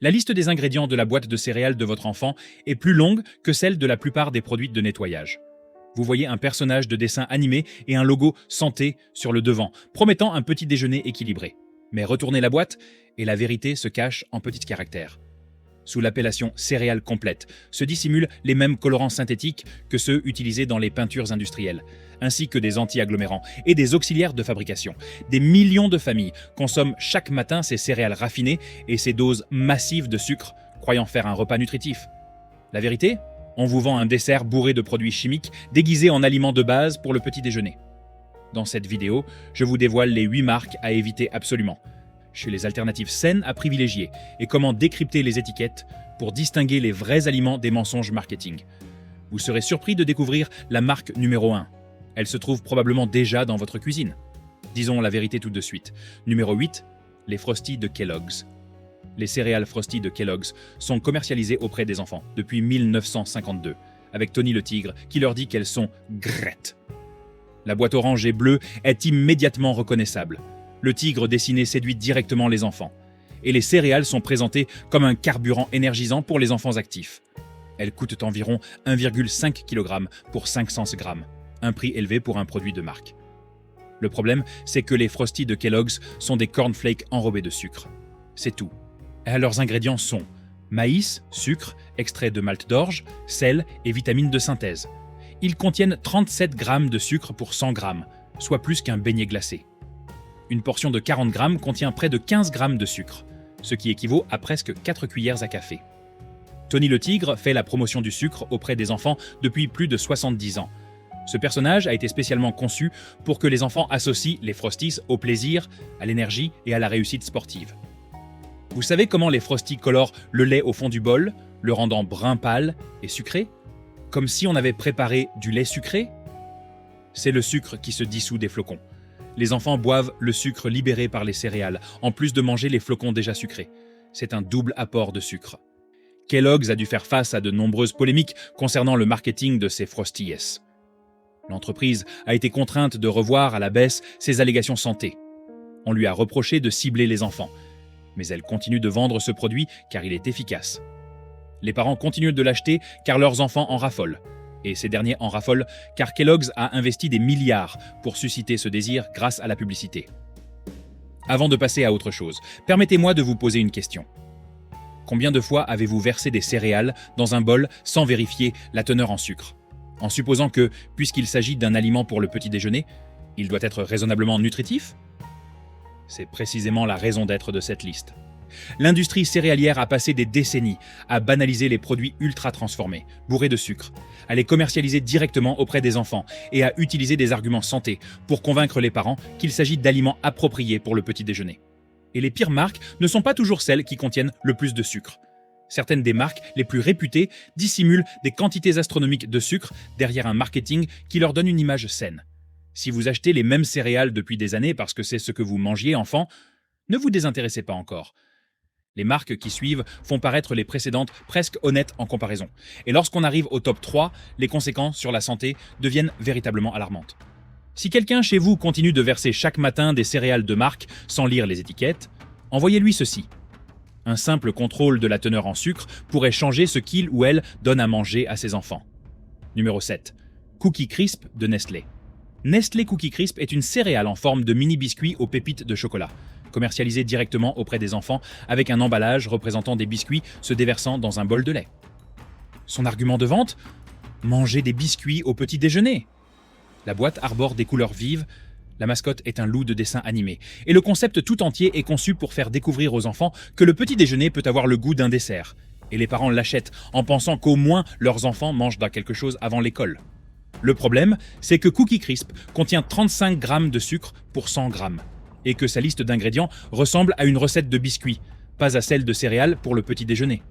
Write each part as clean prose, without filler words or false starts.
La liste des ingrédients de la boîte de céréales de votre enfant est plus longue que celle de la plupart des produits de nettoyage. Vous voyez un personnage de dessin animé et un logo santé sur le devant, promettant un petit déjeuner équilibré. Mais retournez la boîte et la vérité se cache en petits caractères. Sous l'appellation céréales complètes se dissimulent les mêmes colorants synthétiques que ceux utilisés dans les peintures industrielles, ainsi que des anti-agglomérants et des auxiliaires de fabrication. Des millions de familles consomment chaque matin ces céréales raffinées et ces doses massives de sucre, croyant faire un repas nutritif. La vérité ? On vous vend un dessert bourré de produits chimiques déguisés en aliments de base pour le petit déjeuner. Dans cette vidéo, je vous dévoile les 8 marques à éviter absolument, chez les alternatives saines à privilégier et comment décrypter les étiquettes pour distinguer les vrais aliments des mensonges marketing. Vous serez surpris de découvrir la marque numéro 1. Elle se trouve probablement déjà dans votre cuisine. Disons la vérité tout de suite. Numéro 8, les Frosties de Kellogg's. Les céréales Frosty de Kellogg's sont commercialisées auprès des enfants depuis 1952, avec Tony le tigre qui leur dit qu'elles sont grettes. La boîte orange et bleue est immédiatement reconnaissable. Le tigre dessiné séduit directement les enfants. Et les céréales sont présentées comme un carburant énergisant pour les enfants actifs. Elles coûtent environ 1,5 kg pour 500 g, un prix élevé pour un produit de marque. Le problème, c'est que les Frosty de Kellogg's sont des cornflakes enrobés de sucre. C'est tout. Et leurs ingrédients sont maïs, sucre, extrait de malt d'orge, sel et vitamines de synthèse. Ils contiennent 37 g de sucre pour 100 g, soit plus qu'un beignet glacé. Une portion de 40 g contient près de 15 g de sucre, ce qui équivaut à presque 4 cuillères à café. Tony le tigre fait la promotion du sucre auprès des enfants depuis plus de 70 ans. Ce personnage a été spécialement conçu pour que les enfants associent les Frosties au plaisir, à l'énergie et à la réussite sportive. Vous savez comment les Frosties colorent le lait au fond du bol, le rendant brun pâle et sucré ? Comme si on avait préparé du lait sucré ? C'est le sucre qui se dissout des flocons. Les enfants boivent le sucre libéré par les céréales, en plus de manger les flocons déjà sucrés. C'est un double apport de sucre. Kellogg's a dû faire face à de nombreuses polémiques concernant le marketing de ses Frosties. L'entreprise a été contrainte de revoir à la baisse ses allégations santé. On lui a reproché de cibler les enfants. Mais elle continue de vendre ce produit car il est efficace. Les parents continuent de l'acheter car leurs enfants en raffolent. Et ces derniers en raffolent car Kellogg's a investi des milliards pour susciter ce désir grâce à la publicité. Avant de passer à autre chose, permettez-moi de vous poser une question. Combien de fois avez-vous versé des céréales dans un bol sans vérifier la teneur en sucre, en supposant que, puisqu'il s'agit d'un aliment pour le petit déjeuner, il doit être raisonnablement nutritif ? C'est précisément la raison d'être de cette liste. L'industrie céréalière a passé des décennies à banaliser les produits ultra transformés, bourrés de sucre, à les commercialiser directement auprès des enfants et à utiliser des arguments santé pour convaincre les parents qu'il s'agit d'aliments appropriés pour le petit déjeuner. Et les pires marques ne sont pas toujours celles qui contiennent le plus de sucre. Certaines des marques les plus réputées dissimulent des quantités astronomiques de sucre derrière un marketing qui leur donne une image saine. Si vous achetez les mêmes céréales depuis des années parce que c'est ce que vous mangiez enfant, ne vous désintéressez pas encore. Les marques qui suivent font paraître les précédentes presque honnêtes en comparaison. Et lorsqu'on arrive au top 3, les conséquences sur la santé deviennent véritablement alarmantes. Si quelqu'un chez vous continue de verser chaque matin des céréales de marque sans lire les étiquettes, envoyez-lui ceci. Un simple contrôle de la teneur en sucre pourrait changer ce qu'il ou elle donne à manger à ses enfants. Numéro 7. Cookie Crisp de Nestlé. Nestlé Cookie Crisp est une céréale en forme de mini-biscuits aux pépites de chocolat, commercialisée directement auprès des enfants avec un emballage représentant des biscuits se déversant dans un bol de lait. Son argument de vente ? Manger des biscuits au petit déjeuner. La boîte arbore des couleurs vives, la mascotte est un loup de dessin animé, et le concept tout entier est conçu pour faire découvrir aux enfants que le petit déjeuner peut avoir le goût d'un dessert. Et les parents l'achètent en pensant qu'au moins leurs enfants mangent quelque chose avant l'école. Le problème, c'est que Cookie Crisp contient 35 g de sucre pour 100 g, et que sa liste d'ingrédients ressemble à une recette de biscuits, pas à celle de céréales pour le petit déjeuner.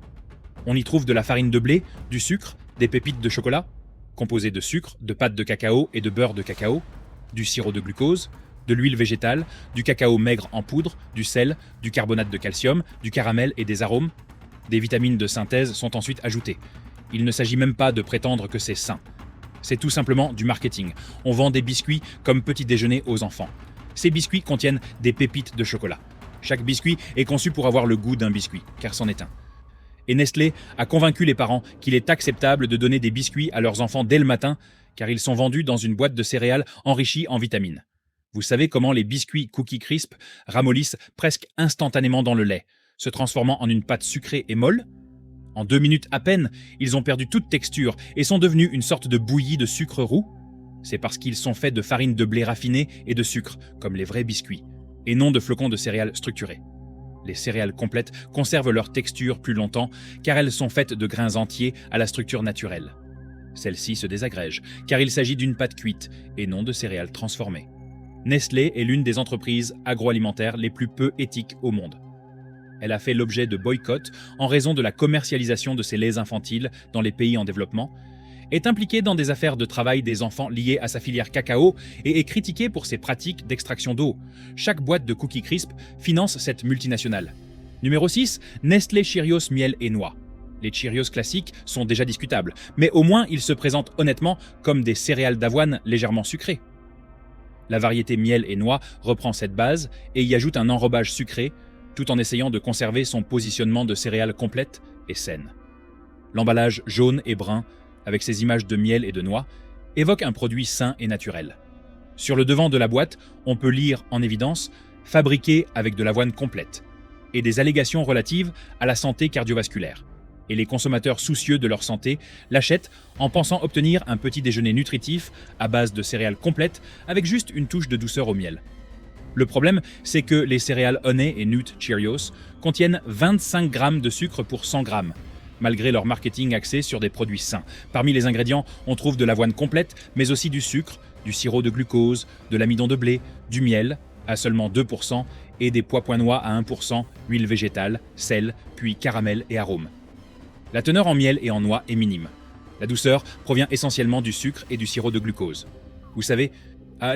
On y trouve de la farine de blé, du sucre, des pépites de chocolat, composées de sucre, de pâte de cacao et de beurre de cacao, du sirop de glucose, de l'huile végétale, du cacao maigre en poudre, du sel, du carbonate de calcium, du caramel et des arômes. Des vitamines de synthèse sont ensuite ajoutées. Il ne s'agit même pas de prétendre que c'est sain. C'est tout simplement du marketing. On vend des biscuits comme petit déjeuner aux enfants. Ces biscuits contiennent des pépites de chocolat. Chaque biscuit est conçu pour avoir le goût d'un biscuit, car c'en est un. Et Nestlé a convaincu les parents qu'il est acceptable de donner des biscuits à leurs enfants dès le matin, car ils sont vendus dans une boîte de céréales enrichie en vitamines. Vous savez comment les biscuits Cookie Crisp ramollissent presque instantanément dans le lait, se transformant en une pâte sucrée et molle? En 2 minutes à peine, ils ont perdu toute texture et sont devenus une sorte de bouillie de sucre roux? C'est parce qu'ils sont faits de farine de blé raffinée et de sucre, comme les vrais biscuits, et non de flocons de céréales structurés. Les céréales complètes conservent leur texture plus longtemps car elles sont faites de grains entiers à la structure naturelle. Celles-ci se désagrègent car il s'agit d'une pâte cuite et non de céréales transformées. Nestlé est l'une des entreprises agroalimentaires les plus peu éthiques au monde. Elle a fait l'objet de boycotts en raison de la commercialisation de ses laits infantiles dans les pays en développement, est impliquée dans des affaires de travail des enfants liées à sa filière cacao et est critiquée pour ses pratiques d'extraction d'eau. Chaque boîte de Cookie Crisp finance cette multinationale. Numéro 6, Nestlé Cheerios miel et noix. Les Cheerios classiques sont déjà discutables, mais au moins ils se présentent honnêtement comme des céréales d'avoine légèrement sucrées. La variété miel et noix reprend cette base et y ajoute un enrobage sucré, tout en essayant de conserver son positionnement de céréales complètes et saines. L'emballage jaune et brun, avec ses images de miel et de noix, évoque un produit sain et naturel. Sur le devant de la boîte, on peut lire en évidence « fabriqué avec de l'avoine complète » et des allégations relatives à la santé cardiovasculaire. Et les consommateurs soucieux de leur santé l'achètent en pensant obtenir un petit déjeuner nutritif à base de céréales complètes avec juste une touche de douceur au miel. Le problème, c'est que les céréales Honey et Nut Cheerios contiennent 25 grammes de sucre pour 100 grammes, malgré leur marketing axé sur des produits sains. Parmi les ingrédients, on trouve de l'avoine complète, mais aussi du sucre, du sirop de glucose, de l'amidon de blé, du miel, à seulement 2%, et des pois noix à 1%, huile végétale, sel, puis caramel et arômes. La teneur en miel et en noix est minime. La douceur provient essentiellement du sucre et du sirop de glucose. Vous savez,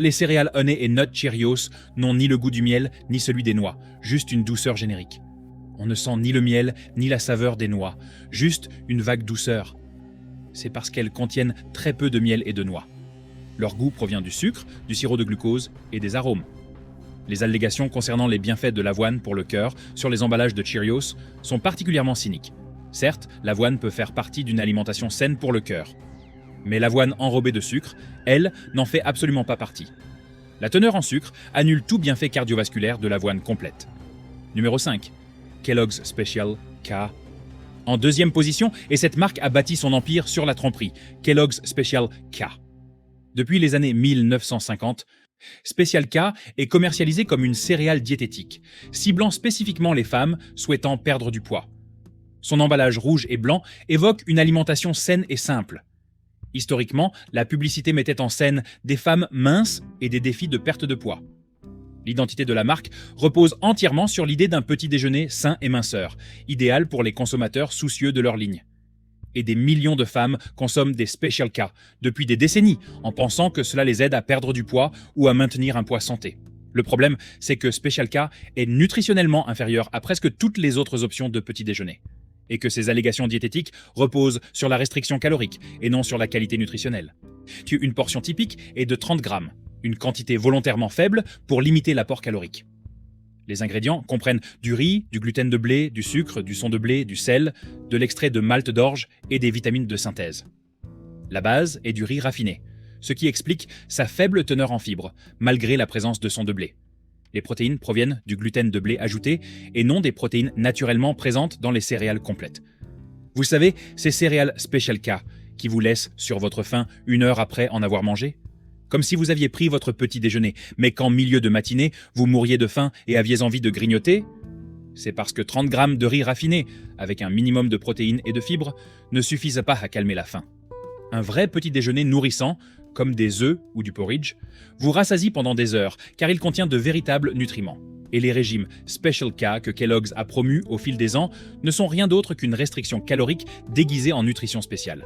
les céréales Honey et Nut Cheerios n'ont ni le goût du miel, ni celui des noix, juste une douceur générique. On ne sent ni le miel, ni la saveur des noix, juste une vague douceur. C'est parce qu'elles contiennent très peu de miel et de noix. Leur goût provient du sucre, du sirop de glucose et des arômes. Les allégations concernant les bienfaits de l'avoine pour le cœur sur les emballages de Cheerios sont particulièrement cyniques. Certes, l'avoine peut faire partie d'une alimentation saine pour le cœur. Mais l'avoine enrobée de sucre, elle, n'en fait absolument pas partie. La teneur en sucre annule tout bienfait cardiovasculaire de l'avoine complète. Numéro 5. Kellogg's Special K. En deuxième position, et cette marque a bâti son empire sur la tromperie, Kellogg's Special K. Depuis les années 1950, Special K est commercialisé comme une céréale diététique, ciblant spécifiquement les femmes souhaitant perdre du poids. Son emballage rouge et blanc évoque une alimentation saine et simple. Historiquement, la publicité mettait en scène des femmes minces et des défis de perte de poids. L'identité de la marque repose entièrement sur l'idée d'un petit déjeuner sain et minceur, idéal pour les consommateurs soucieux de leur ligne. Et des millions de femmes consomment des Special K depuis des décennies en pensant que cela les aide à perdre du poids ou à maintenir un poids santé. Le problème, c'est que Special K est nutritionnellement inférieur à presque toutes les autres options de petit déjeuner. Et que ces allégations diététiques reposent sur la restriction calorique et non sur la qualité nutritionnelle. Une portion typique est de 30 grammes, une quantité volontairement faible pour limiter l'apport calorique. Les ingrédients comprennent du riz, du gluten de blé, du sucre, du son de blé, du sel, de l'extrait de malt d'orge et des vitamines de synthèse. La base est du riz raffiné, ce qui explique sa faible teneur en fibres, malgré la présence de son de blé. Les protéines proviennent du gluten de blé ajouté et non des protéines naturellement présentes dans les céréales complètes. Vous savez, ces céréales Special K qui vous laissent sur votre faim 1 heure après en avoir mangé? Comme si vous aviez pris votre petit déjeuner, mais qu'en milieu de matinée, vous mouriez de faim et aviez envie de grignoter? C'est parce que 30 grammes de riz raffiné, avec un minimum de protéines et de fibres, ne suffisent pas à calmer la faim. Un vrai petit déjeuner nourrissant, comme des œufs ou du porridge, vous rassasie pendant des heures, car il contient de véritables nutriments. Et les régimes Special K que Kellogg's a promus au fil des ans ne sont rien d'autre qu'une restriction calorique déguisée en nutrition spéciale.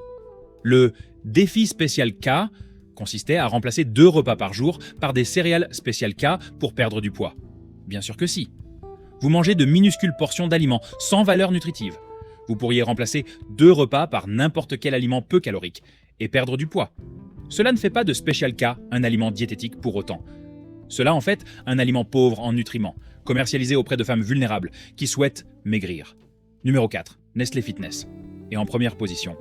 Le défi Special K consistait à remplacer 2 repas par jour par des céréales Special K pour perdre du poids. Bien sûr que si. Vous mangez de minuscules portions d'aliments sans valeur nutritive. Vous pourriez remplacer 2 repas par n'importe quel aliment peu calorique et perdre du poids. Cela ne fait pas de Special K un aliment diététique pour autant. Cela en fait un aliment pauvre en nutriments, commercialisé auprès de femmes vulnérables qui souhaitent maigrir. Numéro 4, Nestlé Fitness. Et en première position,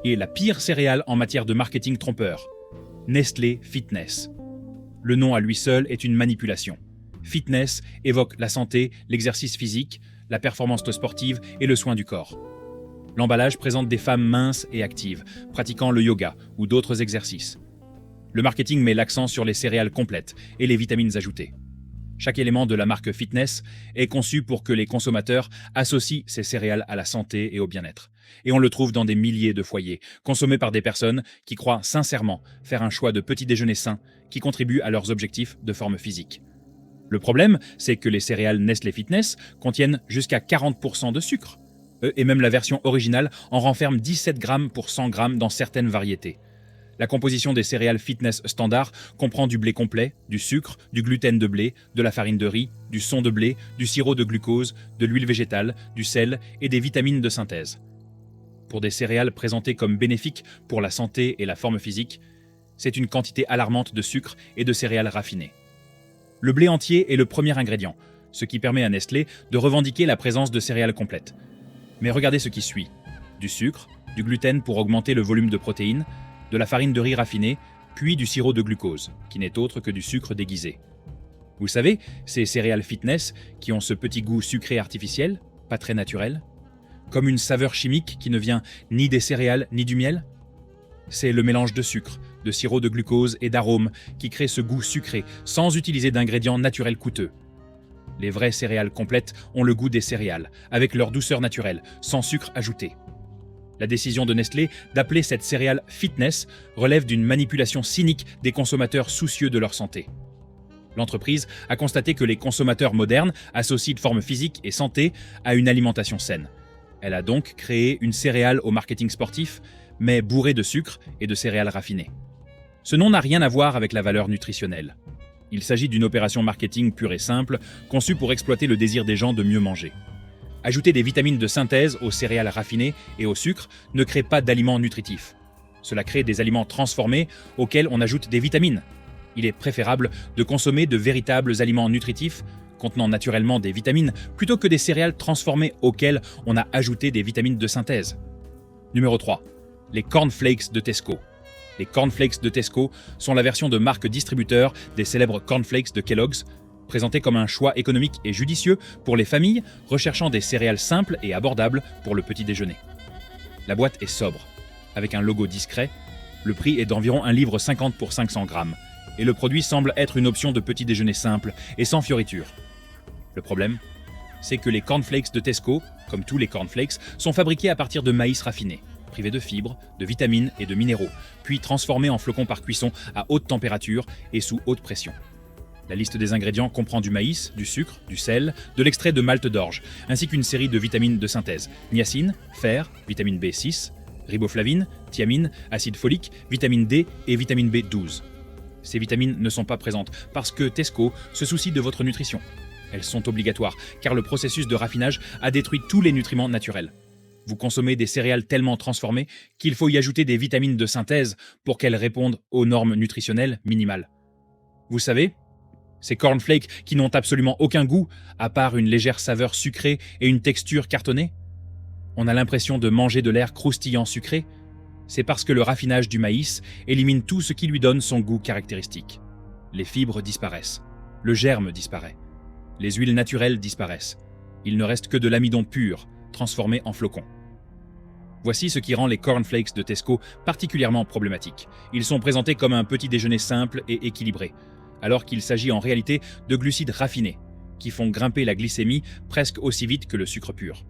et la pire céréale en matière de marketing trompeur, Nestlé Fitness. Le nom à lui seul est une manipulation. Fitness évoque la santé, l'exercice physique, la performance sportive et le soin du corps. L'emballage présente des femmes minces et actives, pratiquant le yoga ou d'autres exercices. Le marketing met l'accent sur les céréales complètes et les vitamines ajoutées. Chaque élément de la marque Fitness est conçu pour que les consommateurs associent ces céréales à la santé et au bien-être. Et on le trouve dans des milliers de foyers, consommés par des personnes qui croient sincèrement faire un choix de petit déjeuner sain qui contribue à leurs objectifs de forme physique. Le problème, c'est que les céréales Nestlé Fitness contiennent jusqu'à 40% de sucre. Et même la version originale en renferme 17 grammes pour 100 grammes dans certaines variétés. La composition des céréales fitness standard comprend du blé complet, du sucre, du gluten de blé, de la farine de riz, du son de blé, du sirop de glucose, de l'huile végétale, du sel et des vitamines de synthèse. Pour des céréales présentées comme bénéfiques pour la santé et la forme physique, c'est une quantité alarmante de sucre et de céréales raffinées. Le blé entier est le premier ingrédient, ce qui permet à Nestlé de revendiquer la présence de céréales complètes. Mais regardez ce qui suit. Du sucre, du gluten pour augmenter le volume de protéines, de la farine de riz raffinée, puis du sirop de glucose, qui n'est autre que du sucre déguisé. Vous savez, ces céréales fitness qui ont ce petit goût sucré artificiel, pas très naturel, comme une saveur chimique qui ne vient ni des céréales ni du miel. C'est le mélange de sucre, de sirop de glucose et d'arômes qui crée ce goût sucré sans utiliser d'ingrédients naturels coûteux. Les vraies céréales complètes ont le goût des céréales, avec leur douceur naturelle, sans sucre ajouté. La décision de Nestlé d'appeler cette céréale fitness relève d'une manipulation cynique des consommateurs soucieux de leur santé. L'entreprise a constaté que les consommateurs modernes associent de forme physique et santé à une alimentation saine. Elle a donc créé une céréale au marketing sportif, mais bourrée de sucre et de céréales raffinées. Ce nom n'a rien à voir avec la valeur nutritionnelle. Il s'agit d'une opération marketing pure et simple, conçue pour exploiter le désir des gens de mieux manger. Ajouter des vitamines de synthèse aux céréales raffinées et au sucre ne crée pas d'aliments nutritifs. Cela crée des aliments transformés auxquels on ajoute des vitamines. Il est préférable de consommer de véritables aliments nutritifs contenant naturellement des vitamines plutôt que des céréales transformées auxquelles on a ajouté des vitamines de synthèse. Numéro 3. Les cornflakes de Tesco. Les cornflakes de Tesco sont la version de marque distributeur des célèbres cornflakes de Kellogg's, présentés comme un choix économique et judicieux pour les familles recherchant des céréales simples et abordables pour le petit déjeuner. La boîte est sobre, avec un logo discret, le prix est d'environ 1,50 € pour 500 grammes, et le produit semble être une option de petit déjeuner simple et sans fioritures. Le problème, c'est que les cornflakes de Tesco, comme tous les cornflakes, sont fabriqués à partir de maïs raffiné, privé de fibres, de vitamines et de minéraux, puis transformés en flocons par cuisson à haute température et sous haute pression. La liste des ingrédients comprend du maïs, du sucre, du sel, de l'extrait de malt d'orge, ainsi qu'une série de vitamines de synthèse, niacine, fer, vitamine B6, riboflavine, thiamine, acide folique, vitamine D et vitamine B12. Ces vitamines ne sont pas présentes parce que Tesco se soucie de votre nutrition. Elles sont obligatoires car le processus de raffinage a détruit tous les nutriments naturels. Vous consommez des céréales tellement transformées qu'il faut y ajouter des vitamines de synthèse pour qu'elles répondent aux normes nutritionnelles minimales. Vous savez, ces cornflakes qui n'ont absolument aucun goût, à part une légère saveur sucrée et une texture cartonnée. On a l'impression de manger de l'air croustillant sucré. C'est parce que le raffinage du maïs élimine tout ce qui lui donne son goût caractéristique. Les fibres disparaissent, le germe disparaît, les huiles naturelles disparaissent. Il ne reste que de l'amidon pur, transformé en flocons. Voici ce qui rend les cornflakes de Tesco particulièrement problématiques. Ils sont présentés comme un petit déjeuner simple et équilibré, alors qu'il s'agit en réalité de glucides raffinés, qui font grimper la glycémie presque aussi vite que le sucre pur.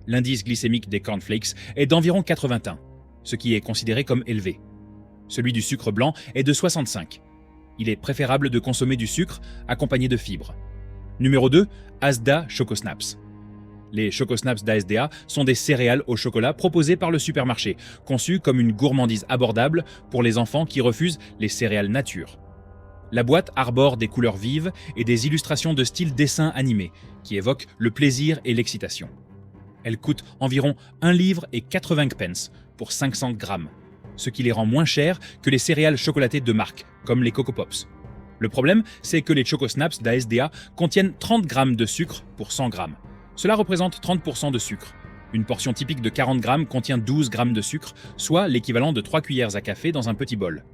L'indice glycémique des cornflakes est d'environ 81, ce qui est considéré comme élevé. Celui du sucre blanc est de 65. Il est préférable de consommer du sucre accompagné de fibres. Numéro 2, Asda Choco Snaps. Les Choco Snaps d'ASDA sont des céréales au chocolat proposées par le supermarché, conçues comme une gourmandise abordable pour les enfants qui refusent les céréales nature. La boîte arbore des couleurs vives et des illustrations de style dessin animé, qui évoquent le plaisir et l'excitation. Elle coûte environ 1,80 livres pour 500 grammes, ce qui les rend moins chères que les céréales chocolatées de marque, comme les Coco Pops. Le problème, c'est que les Choco Snaps d'ASDA contiennent 30 grammes de sucre pour 100 grammes. Cela représente 30% de sucre. Une portion typique de 40 grammes contient 12 grammes de sucre, soit l'équivalent de 3 cuillères à café dans un petit bol.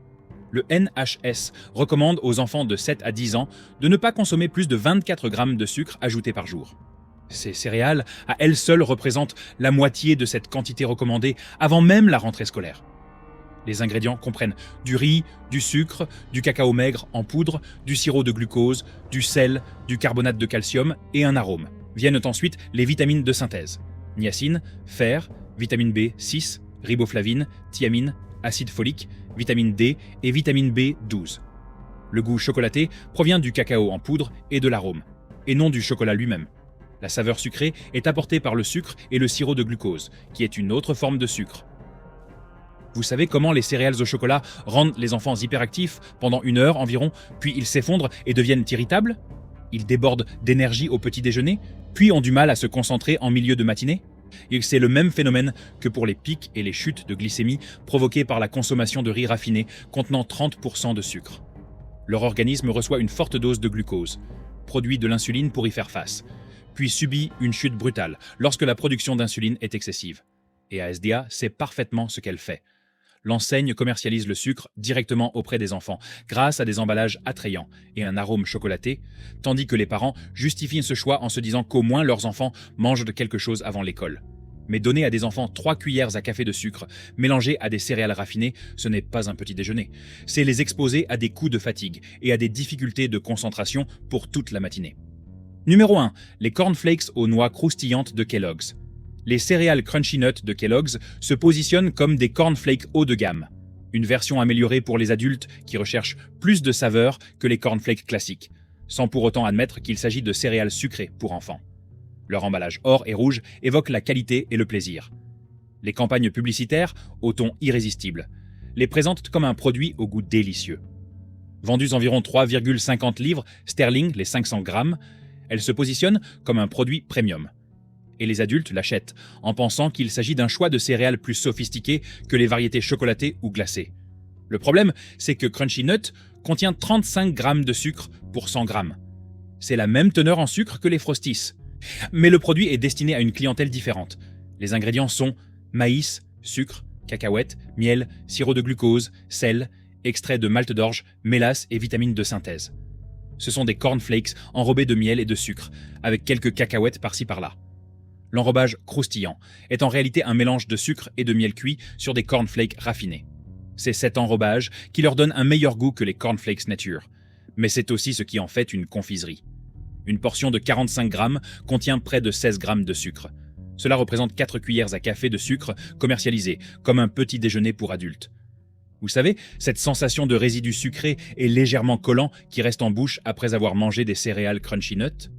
Le NHS recommande aux enfants de 7 à 10 ans de ne pas consommer plus de 24 grammes de sucre ajouté par jour. Ces céréales, à elles seules, représentent la moitié de cette quantité recommandée avant même la rentrée scolaire. Les ingrédients comprennent du riz, du sucre, du cacao maigre en poudre, du sirop de glucose, du sel, du carbonate de calcium et un arôme. Viennent ensuite les vitamines de synthèse: niacine, fer, vitamine B6, riboflavine, thiamine, acide folique, vitamine D et vitamine B12. Le goût chocolaté provient du cacao en poudre et de l'arôme, et non du chocolat lui-même. La saveur sucrée est apportée par le sucre et le sirop de glucose, qui est une autre forme de sucre. Vous savez comment les céréales au chocolat rendent les enfants hyperactifs pendant 1 heure environ, puis ils s'effondrent et deviennent irritables? Ils débordent d'énergie au petit déjeuner, puis ont du mal à se concentrer en milieu de matinée? Et c'est le même phénomène que pour les pics et les chutes de glycémie provoquées par la consommation de riz raffiné contenant 30% de sucre. Leur organisme reçoit une forte dose de glucose, produit de l'insuline pour y faire face, puis subit une chute brutale lorsque la production d'insuline est excessive. Et ASDA sait parfaitement ce qu'elle fait. L'enseigne commercialise le sucre directement auprès des enfants, grâce à des emballages attrayants et un arôme chocolaté, tandis que les parents justifient ce choix en se disant qu'au moins leurs enfants mangent de quelque chose avant l'école. Mais donner à des enfants 3 cuillères à café de sucre, mélangées à des céréales raffinées, ce n'est pas un petit déjeuner. C'est les exposer à des coups de fatigue et à des difficultés de concentration pour toute la matinée. Numéro 1. Les cornflakes aux noix croustillantes de Kellogg's. Les céréales Crunchy Nut de Kellogg's se positionnent comme des cornflakes haut de gamme, une version améliorée pour les adultes qui recherchent plus de saveur que les cornflakes classiques, sans pour autant admettre qu'il s'agit de céréales sucrées pour enfants. Leur emballage or et rouge évoque la qualité et le plaisir. Les campagnes publicitaires, au ton irrésistible, les présentent comme un produit au goût délicieux. Vendues environ 3,50 livres sterling les 500 grammes, elles se positionnent comme un produit premium. Et les adultes l'achètent, en pensant qu'il s'agit d'un choix de céréales plus sophistiqué que les variétés chocolatées ou glacées. Le problème, c'est que Crunchy Nut contient 35 grammes de sucre pour 100 grammes. C'est la même teneur en sucre que les Frosties. Mais le produit est destiné à une clientèle différente. Les ingrédients sont maïs, sucre, cacahuètes, miel, sirop de glucose, sel, extrait de malt d'orge, mélasse et vitamines de synthèse. Ce sont des cornflakes enrobés de miel et de sucre, avec quelques cacahuètes par-ci par-là. L'enrobage croustillant est en réalité un mélange de sucre et de miel cuit sur des cornflakes raffinés. C'est cet enrobage qui leur donne un meilleur goût que les cornflakes nature, mais c'est aussi ce qui en fait une confiserie. Une portion de 45 grammes contient près de 16 grammes de sucre. Cela représente 4 cuillères à café de sucre commercialisé, comme un petit déjeuner pour adultes. Vous savez, cette sensation de résidu sucré et légèrement collant qui reste en bouche après avoir mangé des céréales Crunchy Nut,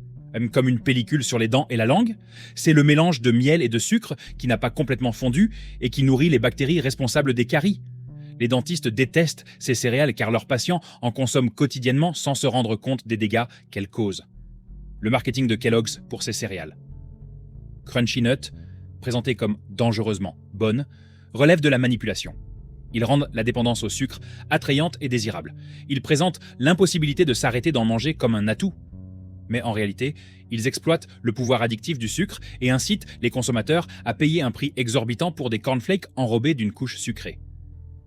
comme une pellicule sur les dents et la langue, c'est le mélange de miel et de sucre qui n'a pas complètement fondu et qui nourrit les bactéries responsables des caries. Les dentistes détestent ces céréales car leurs patients en consomment quotidiennement sans se rendre compte des dégâts qu'elles causent. Le marketing de Kellogg's pour ces céréales. Crunchy Nut, présenté comme dangereusement bonne, relève de la manipulation. Ils rendent la dépendance au sucre attrayante et désirable. Ils présentent l'impossibilité de s'arrêter d'en manger comme un atout. Mais en réalité, ils exploitent le pouvoir addictif du sucre et incitent les consommateurs à payer un prix exorbitant pour des cornflakes enrobés d'une couche sucrée.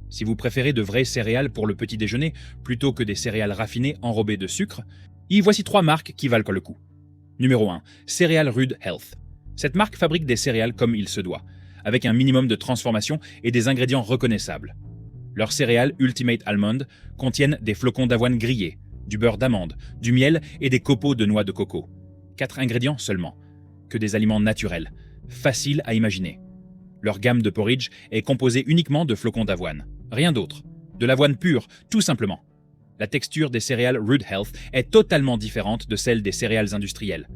Si vous préférez de vraies céréales pour le petit déjeuner plutôt que des céréales raffinées enrobées de sucre, y voici 3 marques qui valent le coup. Numéro 1. Céréales Rude Health. Cette marque fabrique des céréales comme il se doit, avec un minimum de transformation et des ingrédients reconnaissables. Leurs céréales Ultimate Almond contiennent des flocons d'avoine grillés, du beurre d'amande, du miel et des copeaux de noix de coco. 4 ingrédients seulement, que des aliments naturels, faciles à imaginer. Leur gamme de porridge est composée uniquement de flocons d'avoine, rien d'autre. De l'avoine pure, tout simplement. La texture des céréales Rude Health est totalement différente de celle des céréales industrielles.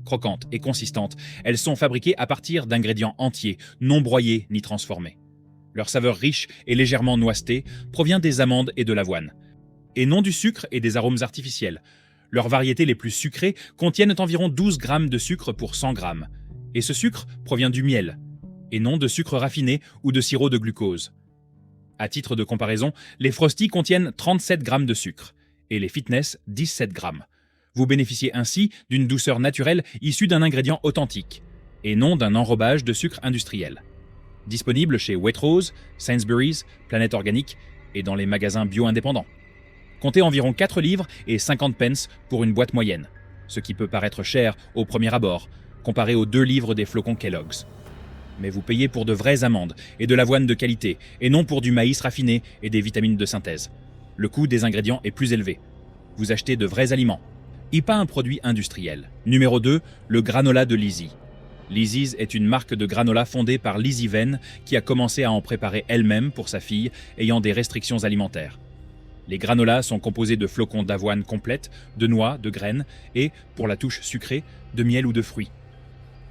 Croquantes et consistantes, elles sont fabriquées à partir d'ingrédients entiers, non broyés ni transformés. Leur saveur riche et légèrement noisetée provient des amandes et de l'avoine, et non du sucre et des arômes artificiels. Leurs variétés les plus sucrées contiennent environ 12 grammes de sucre pour 100 grammes, et ce sucre provient du miel, et non de sucre raffiné ou de sirop de glucose. À titre de comparaison, les Frosties contiennent 37 grammes de sucre, et les fitness 17 grammes. Vous bénéficiez ainsi d'une douceur naturelle issue d'un ingrédient authentique, et non d'un enrobage de sucre industriel. Disponible chez Waitrose, Sainsbury's, Planète Organique et dans les magasins bio indépendants. Comptez environ 4 livres et 50 pence pour une boîte moyenne, ce qui peut paraître cher au premier abord, comparé aux 2 livres des flocons Kellogg's. Mais vous payez pour de vraies amandes et de l'avoine de qualité, et non pour du maïs raffiné et des vitamines de synthèse. Le coût des ingrédients est plus élevé. Vous achetez de vrais aliments, et pas un produit industriel. Numéro 2, le granola de Lizzie. Lizzie's est une marque de granola fondée par Lizzie Venn qui a commencé à en préparer elle-même pour sa fille ayant des restrictions alimentaires. Les granolas sont composés de flocons d'avoine complète, de noix, de graines et, pour la touche sucrée, de miel ou de fruits.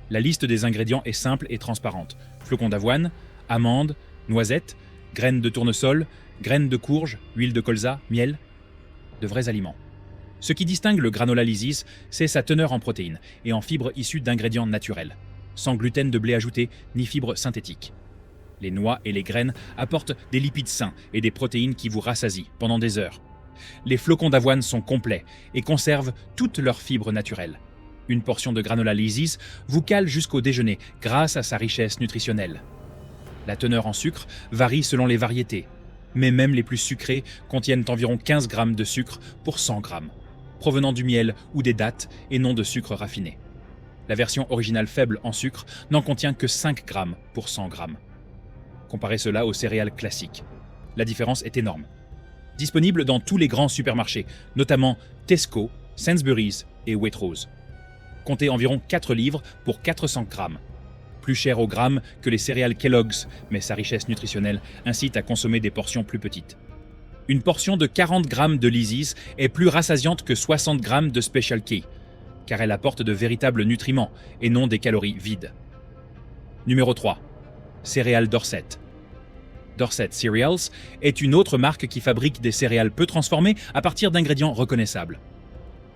La liste des ingrédients est simple et transparente. Flocons d'avoine, amandes, noisettes, graines de tournesol, graines de courge, huile de colza, miel. De vrais aliments. Ce qui distingue le granola Lizzie's, c'est sa teneur en protéines et en fibres issues d'ingrédients naturels, sans gluten de blé ajouté ni fibres synthétiques. Les noix et les graines apportent des lipides sains et des protéines qui vous rassasient pendant des heures. Les flocons d'avoine sont complets et conservent toutes leurs fibres naturelles. Une portion de granola Lizzie's vous cale jusqu'au déjeuner grâce à sa richesse nutritionnelle. La teneur en sucre varie selon les variétés, mais même les plus sucrées contiennent environ 15 grammes de sucre pour 100 grammes, provenant du miel ou des dattes et non de sucre raffiné. La version originale faible en sucre n'en contient que 5 grammes pour 100 grammes. Comparez cela aux céréales classiques. La différence est énorme. Disponible dans tous les grands supermarchés, notamment Tesco, Sainsbury's et Waitrose. Comptez environ 4 livres pour 400 grammes. Plus cher au gramme que les céréales Kellogg's, mais sa richesse nutritionnelle incite à consommer des portions plus petites. Une portion de 40 grammes de Lizzie's est plus rassasiante que 60 grammes de Special K, car elle apporte de véritables nutriments et non des calories vides. Numéro 3. Céréales Dorset. Dorset Cereals est une autre marque qui fabrique des céréales peu transformées à partir d'ingrédients reconnaissables.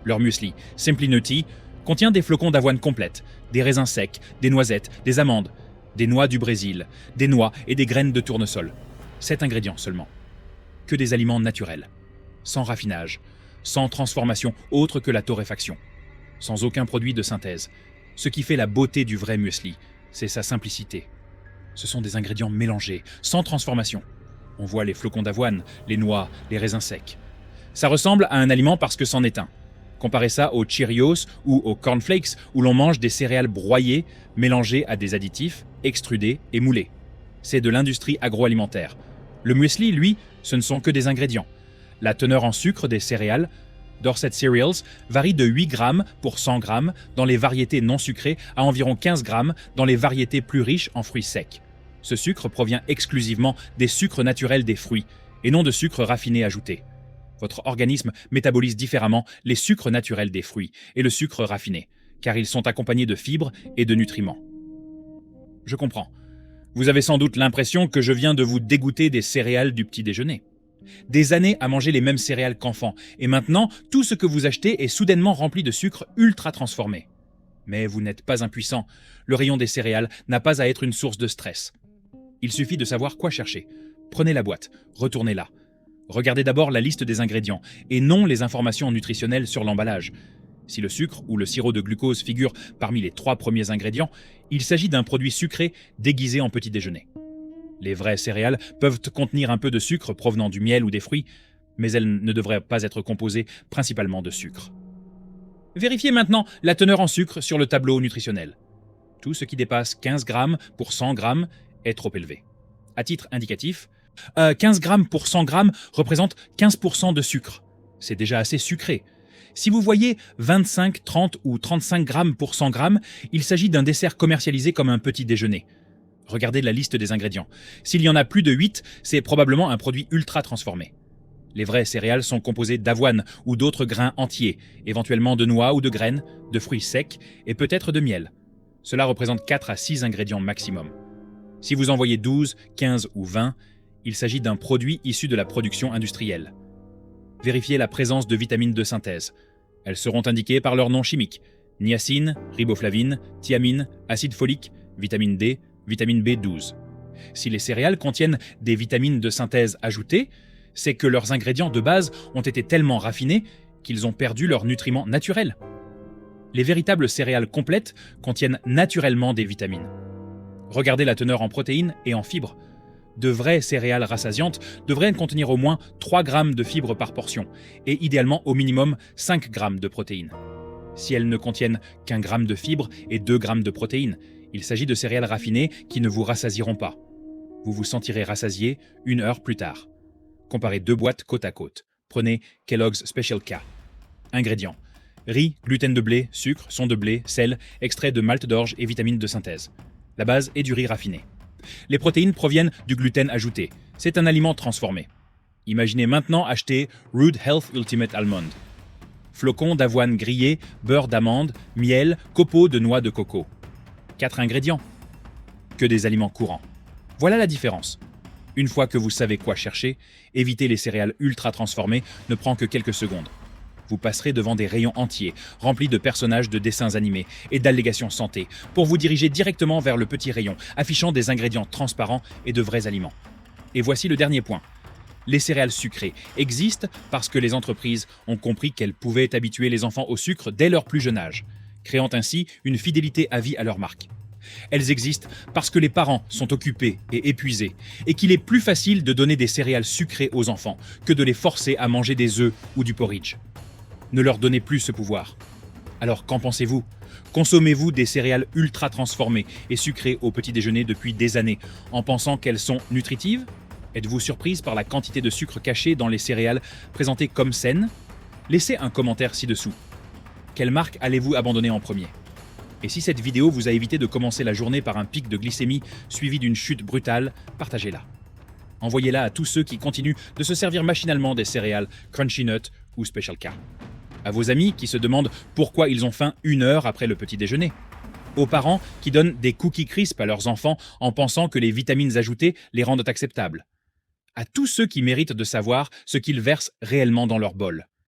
Leur muesli, Simply Nutty, contient des flocons d'avoine complète, des raisins secs, des noisettes, des amandes, des noix du Brésil, des noix et des graines de tournesol. 7 ingrédients seulement. Que des aliments naturels, sans raffinage, sans transformation autre que la torréfaction, sans aucun produit de synthèse. Ce qui fait la beauté du vrai muesli, c'est sa simplicité. Ce sont des ingrédients mélangés, sans transformation. On voit les flocons d'avoine, les noix, les raisins secs. Ça ressemble à un aliment parce que c'en est un. Comparez ça aux Cheerios ou aux cornflakes où l'on mange des céréales broyées, mélangées à des additifs, extrudés et moulés. C'est de l'industrie agroalimentaire. Le muesli, lui, ce ne sont que des ingrédients. La teneur en sucre des céréales, Dorset Cereals, varie de 8 grammes pour 100 grammes dans les variétés non sucrées à environ 15 grammes dans les variétés plus riches en fruits secs. Ce sucre provient exclusivement des sucres naturels des fruits et non de sucres raffinés ajoutés. Votre organisme métabolise différemment les sucres naturels des fruits et le sucre raffiné, car ils sont accompagnés de fibres et de nutriments. Je comprends. Vous avez sans doute l'impression que je viens de vous dégoûter des céréales du petit déjeuner. Des années à manger les mêmes céréales qu'enfant, et maintenant, tout ce que vous achetez est soudainement rempli de sucre ultra transformé. Mais vous n'êtes pas impuissant. Le rayon des céréales n'a pas à être une source de stress. Il suffit de savoir quoi chercher. Prenez la boîte, retournez-la. Regardez d'abord la liste des ingrédients, et non les informations nutritionnelles sur l'emballage. Si le sucre ou le sirop de glucose figure parmi les 3 premiers ingrédients, il s'agit d'un produit sucré déguisé en petit déjeuner. Les vraies céréales peuvent contenir un peu de sucre provenant du miel ou des fruits, mais elles ne devraient pas être composées principalement de sucre. Vérifiez maintenant la teneur en sucre sur le tableau nutritionnel. Tout ce qui dépasse 15 grammes pour 100 grammes est trop élevé. À titre indicatif, 15 grammes pour 100 grammes représente 15% de sucre. C'est déjà assez sucré. Si vous voyez 25, 30 ou 35 grammes pour 100 grammes, il s'agit d'un dessert commercialisé comme un petit déjeuner. Regardez la liste des ingrédients. S'il y en a plus de 8, c'est probablement un produit ultra transformé. Les vraies céréales sont composées d'avoine ou d'autres grains entiers, éventuellement de noix ou de graines, de fruits secs et peut-être de miel. Cela représente 4 à 6 ingrédients maximum. Si vous en voyez 12, 15 ou 20, il s'agit d'un produit issu de la production industrielle. Vérifiez la présence de vitamines de synthèse. Elles seront indiquées par leur nom chimique. Niacine, riboflavine, thiamine, acide folique, vitamine D, vitamine B12. Si les céréales contiennent des vitamines de synthèse ajoutées, c'est que leurs ingrédients de base ont été tellement raffinés qu'ils ont perdu leurs nutriments naturels. Les véritables céréales complètes contiennent naturellement des vitamines. Regardez la teneur en protéines et en fibres. De vraies céréales rassasiantes devraient contenir au moins 3 grammes de fibres par portion, et idéalement au minimum 5 grammes de protéines. Si elles ne contiennent qu'1 gramme de fibres et 2 grammes de protéines, il s'agit de céréales raffinées qui ne vous rassasieront pas. Vous vous sentirez rassasié 1 heure plus tard. Comparez 2 boîtes côte à côte. Prenez Kellogg's Special K. Ingrédients: riz, gluten de blé, sucre, son de blé, sel, extrait de malt d'orge et vitamines de synthèse. La base est du riz raffiné. Les protéines proviennent du gluten ajouté. C'est un aliment transformé. Imaginez maintenant acheter Root Health Ultimate Almond. Flocons d'avoine grillés, beurre d'amande, miel, copeaux de noix de coco. 4 ingrédients. Que des aliments courants. Voilà la différence. Une fois que vous savez quoi chercher, éviter les céréales ultra transformées ne prend que quelques secondes. Vous passerez devant des rayons entiers, remplis de personnages de dessins animés et d'allégations santé, pour vous diriger directement vers le petit rayon, affichant des ingrédients transparents et de vrais aliments. Et voici le dernier point. Les céréales sucrées existent parce que les entreprises ont compris qu'elles pouvaient habituer les enfants au sucre dès leur plus jeune âge, créant ainsi une fidélité à vie à leur marque. Elles existent parce que les parents sont occupés et épuisés, et qu'il est plus facile de donner des céréales sucrées aux enfants que de les forcer à manger des œufs ou du porridge. Ne leur donnez plus ce pouvoir. Alors qu'en pensez-vous? Consommez-vous des céréales ultra transformées et sucrées au petit déjeuner depuis des années, en pensant qu'elles sont nutritives? Êtes-vous surprise par la quantité de sucre caché dans les céréales présentées comme saines? Laissez un commentaire ci-dessous. Quelle marque allez-vous abandonner en premier? Et si cette vidéo vous a évité de commencer la journée par un pic de glycémie suivi d'une chute brutale, partagez-la. Envoyez-la à tous ceux qui continuent de se servir machinalement des céréales Crunchy Nut ou Special K. À vos amis qui se demandent pourquoi ils ont faim 1 heure après le petit déjeuner. Aux parents qui donnent des cookies crisp à leurs enfants en pensant que les vitamines ajoutées les rendent acceptables. À tous ceux qui méritent de savoir ce qu'ils versent réellement dans leur bol.